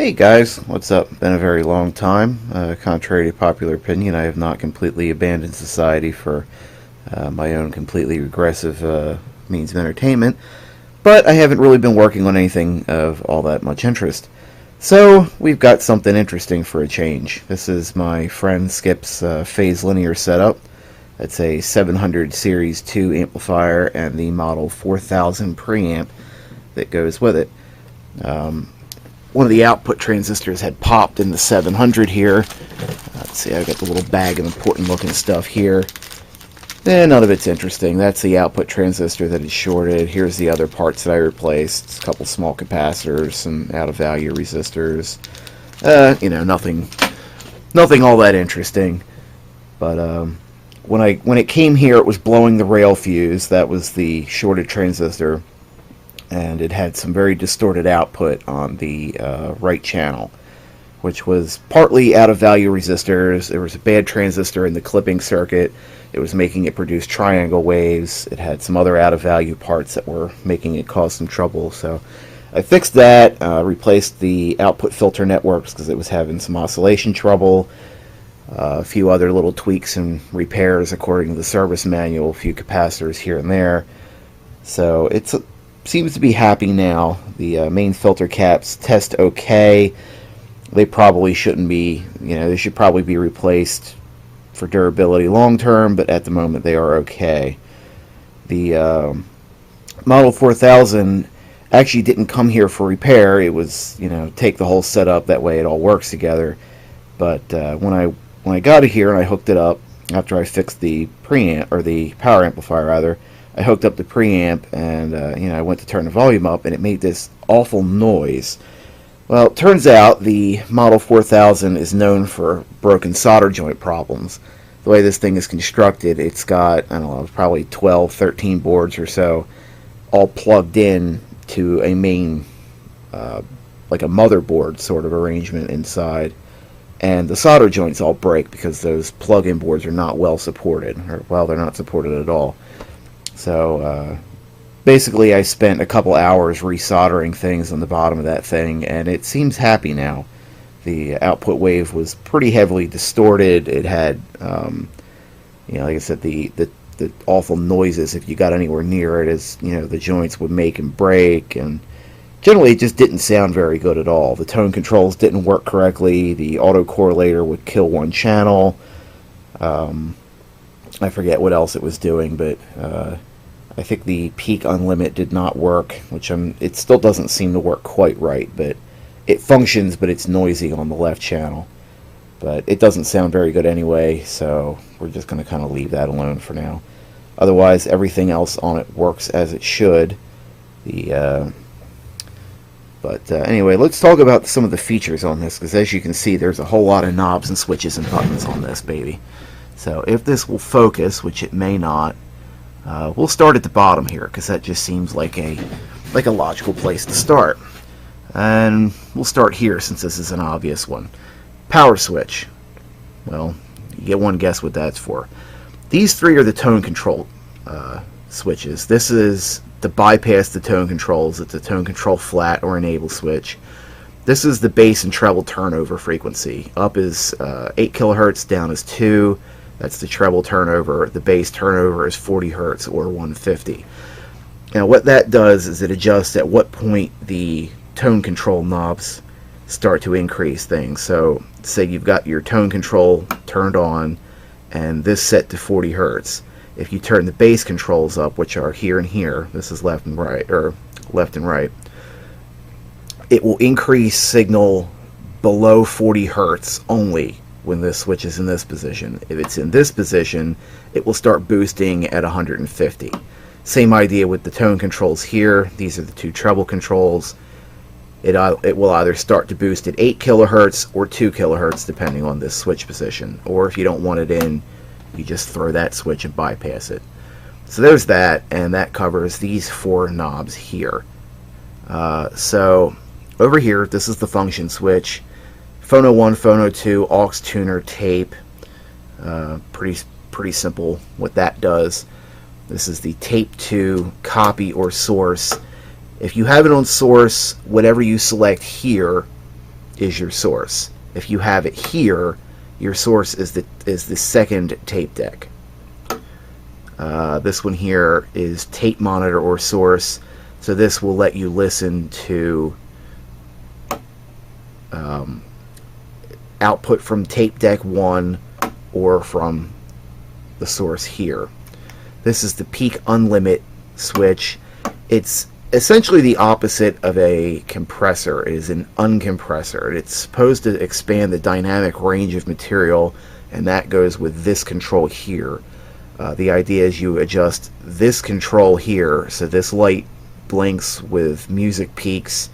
Hey guys, what's up? Been a very long time. Contrary to popular opinion, I have not completely abandoned society for my own completely regressive means of entertainment, but I haven't really been working on anything of all that much interest. So, we've got something interesting for a change. This is my friend Skip's phase linear setup. It's a 700 Series 2 amplifier and the model 4000 preamp that goes with it. One of the output transistors had popped in the 700 here. Let's see, I've got the little bag of important looking stuff here. None of it's interesting. That's the output transistor that is shorted. Here's the other parts that I replaced. A couple small capacitors, some out of value resistors. Nothing all that interesting. But when it came here, it was blowing the rail fuse. That was the shorted transistor. And it had some very distorted output on the right channel, which was partly out of value resistors. There was a bad transistor in the clipping circuit. It was making it produce triangle waves. It had some other out of value parts that were making it cause some trouble. So I fixed that, replaced the output filter networks because it was having some oscillation trouble. A few other little tweaks and repairs according to the service manual, a few capacitors here and there. So it's seems to be happy now. The main filter caps test okay. They probably shouldn't be, they should probably be replaced for durability long term, but at the moment they are okay. The Model 4000 actually didn't come here for repair. It was, take the whole setup, that way it all works together. But when I got it here and I hooked it up, after I fixed the preamp, or the power amplifier rather, I hooked up the preamp and I went to turn the volume up and it made this awful noise. Well, it turns out the Model 4000 is known for broken solder joint problems. The way this thing is constructed, it's got, I don't know, probably 12, 13 boards or so, all plugged in to a main, like a motherboard sort of arrangement inside. And the solder joints all break because those plug-in boards are not well supported, or, well, they're not supported at all. So basically I spent a couple hours resoldering things on the bottom of that thing, and it seems happy now. The output wave was pretty heavily distorted. It had, like I said, the awful noises if you got anywhere near it, as the joints would make and break, and generally it just didn't sound very good at all. The tone controls didn't work correctly. The autocorrelator would kill one channel. I forget what else it was doing, but I think the peak unlimit did not work, which it still doesn't seem to work quite right, but it functions, but it's noisy on the left channel. But it doesn't sound very good anyway, so we're just going to kind of leave that alone for now. Otherwise, everything else on it works as it should. Anyway, let's talk about some of the features on this, because as you can see, there's a whole lot of knobs and switches and buttons on this baby. So if this will focus, which it may not, we'll start at the bottom here, because that just seems like a logical place to start. And we'll start here since this is an obvious one. Power switch. Well, you get one guess what that's for. These three are the tone control switches. This is to bypass the tone controls. It's a tone control flat or enable switch. This is the bass and treble turnover frequency. Up is 8 kilohertz, down is 2. That's the treble turnover. The bass turnover is 40 hertz or 150. Now what that does is it adjusts at what point the tone control knobs start to increase things. So say you've got your tone control turned on and this set to 40 hertz. If you turn the bass controls up, which are here and here, this is left and right, or left and right, it will increase signal below 40 hertz only when this switch is in this position. If it's in this position, it will start boosting at 150. Same idea with the tone controls here. These are the two treble controls. It will either start to boost at 8 kilohertz or 2 kilohertz depending on this switch position. Or if you don't want it in, you just throw that switch and bypass it. So there's that, and that covers these four knobs here. So over here, this is the function switch. Phono 1, Phono 2, aux tuner, tape. Pretty simple what that does. This is the tape to copy or source. If you have it on source, whatever you select here is your source. If you have it here, your source is the second tape deck. This one here is tape monitor or source, so this will let you listen to output from tape deck 1 or from the source here. This is the peak unlimit switch. It's essentially the opposite of a compressor. It is an uncompressor. It's supposed to expand the dynamic range of material, and that goes with this control here. The idea is you adjust this control here, so this light blinks with music peaks,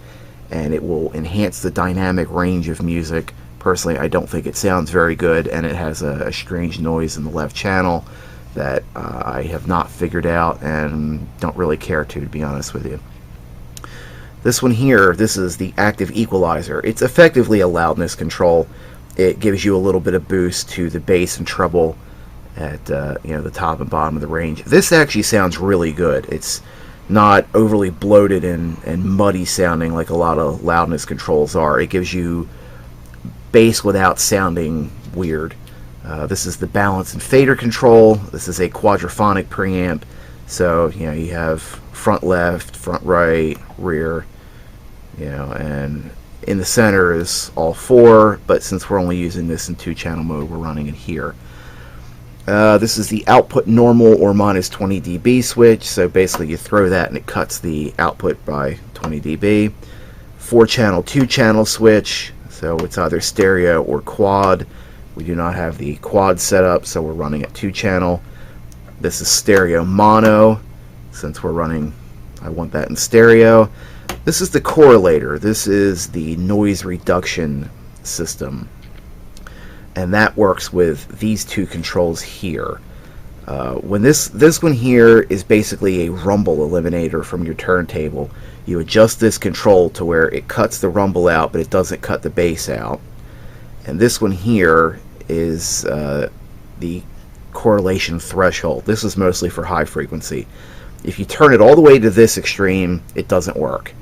and it will enhance the dynamic range of music. Personally, I don't think it sounds very good, and it has a strange noise in the left channel that I have not figured out and don't really care to be honest with you. This one here, this is the active equalizer. It's effectively a loudness control. It gives you a little bit of boost to the bass and treble at the top and bottom of the range. This actually sounds really good. It's not overly bloated and muddy sounding like a lot of loudness controls are. It gives you bass without sounding weird. This is the balance and fader control. This is a quadraphonic preamp, so you have front left, front right, rear, and in the center is all 4, but since we're only using this in 2-channel mode, we're running it here. This is the output normal or minus 20 dB switch, so basically you throw that and it cuts the output by 20 dB. 4-channel, 2-channel switch, so it's either stereo or quad. We do not have the quad set up, so we're running at 2-channel. This is stereo mono, since we're running, I want that in stereo. This is the correlator. This is the noise reduction system, and that works with these 2 controls here. When this one here is basically a rumble eliminator from your turntable. You adjust this control to where it cuts the rumble out, but it doesn't cut the bass out. And this one here is the correlation threshold. This is mostly for high frequency. If you turn it all the way to this extreme, it doesn't work.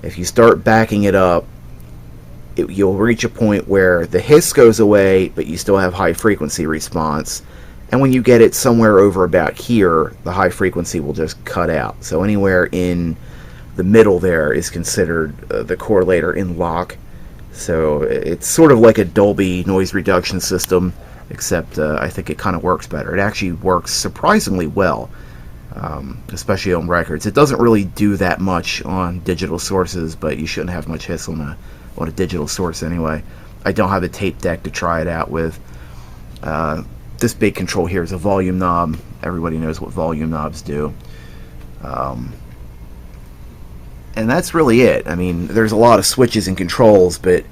If you start backing it up, you'll reach a point where the hiss goes away, but you still have high frequency response. And when you get it somewhere over about here, the high frequency will just cut out. So anywhere in the middle there is considered the correlator in lock. So it's sort of like a Dolby noise reduction system, except I think it kind of works better. It actually works surprisingly well, especially on records. It doesn't really do that much on digital sources, but you shouldn't have much hiss on a digital source anyway. I don't have a tape deck to try it out with. This big control here is a volume knob. Everybody knows what volume knobs do. And that's really it. I mean, there's a lot of switches and controls, but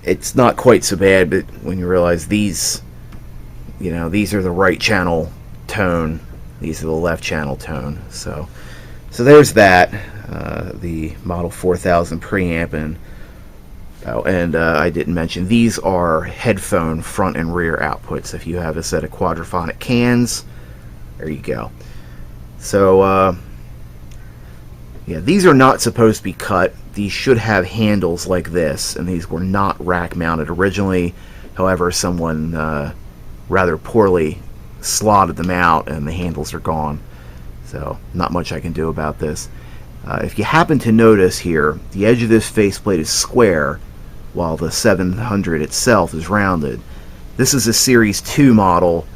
it's not quite so bad. But when you realize these are the right channel tone, these are the left channel tone. So there's that. The Model 4000 preamp, and I didn't mention these are headphone front and rear outputs. If you have a set of quadraphonic cans, there you go. So yeah, these are not supposed to be cut. These should have handles like this, and these were not rack mounted originally. However, someone rather poorly slotted them out and the handles are gone. So not much I can do about this. If you happen to notice here, the edge of this faceplate is square while the 700 itself is rounded. This is a Series 2 model.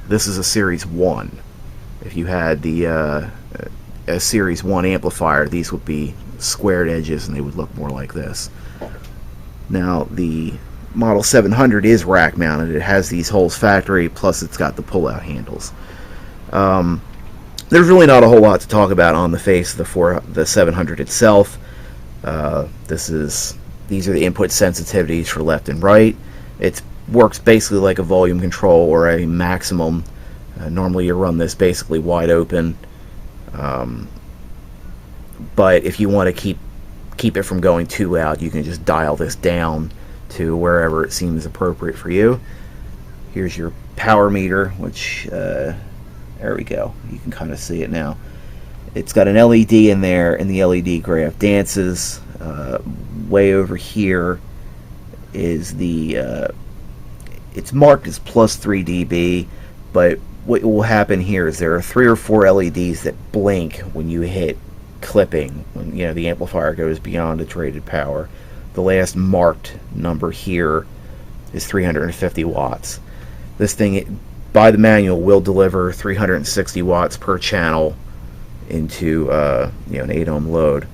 This is a Series 1. If you had a Series 1 amplifier, these would be squared edges and they would look more like this. Now the Model 700 is rack mounted. It has these holes factory, plus it's got the pull-out handles. There's really not a whole lot to talk about on the face of the 700 itself. These are the input sensitivities for left and right. It works basically like a volume control or a maximum. Normally you run this basically wide open. But if you want to keep it from going too loud, you can just dial this down to wherever it seems appropriate for you. Here's your power meter, which there we go. You can kind of see it now. It's got an LED in there, and the LED graph dances. Way over here is it's marked as plus 3 dB, but what will happen here is there are 3 or 4 LEDs that blink when you hit clipping, when the amplifier goes beyond its rated power. The last marked number here is 350 watts. This thing, by the manual, will deliver 360 watts per channel into an 8 ohm load,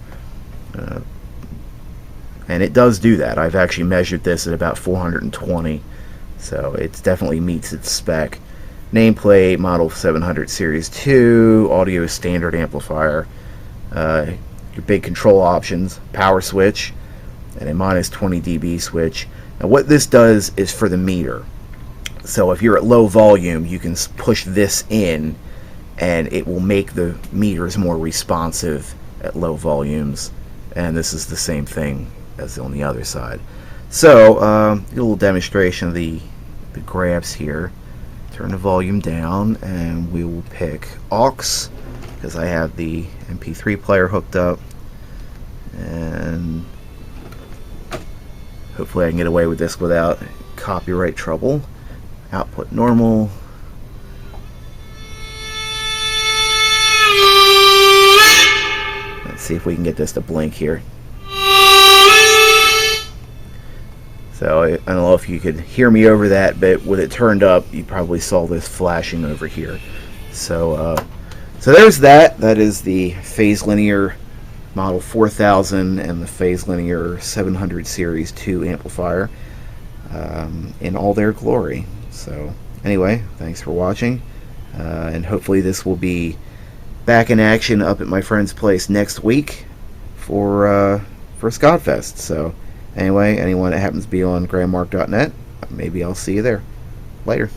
and it does do that. I've actually measured this at about 420, so it definitely meets its spec. Nameplate, model 700 series 2, audio standard amplifier, your big control options, power switch, and a minus 20 dB switch. Now what this does is for the meter. So if you're at low volume, you can push this in and it will make the meters more responsive at low volumes, and this is the same thing as on the other side. So a little demonstration of the grabs here. Turn the volume down and we will pick aux, because I have the MP3 player hooked up, and hopefully I can get away with this without copyright trouble. Output normal. Let's see if we can get this to blink here. So I don't know if you could hear me over that, but with it turned up, you probably saw this flashing over here. So there's that. That is the phase linear model 4000 and the phase linear 700 series 2 amplifier in all their glory. So anyway, thanks for watching, and hopefully this will be back in action up at my friend's place next week for Scotfest. So anyway, anyone that happens to be on grandmark.net, maybe I'll see you there. Later.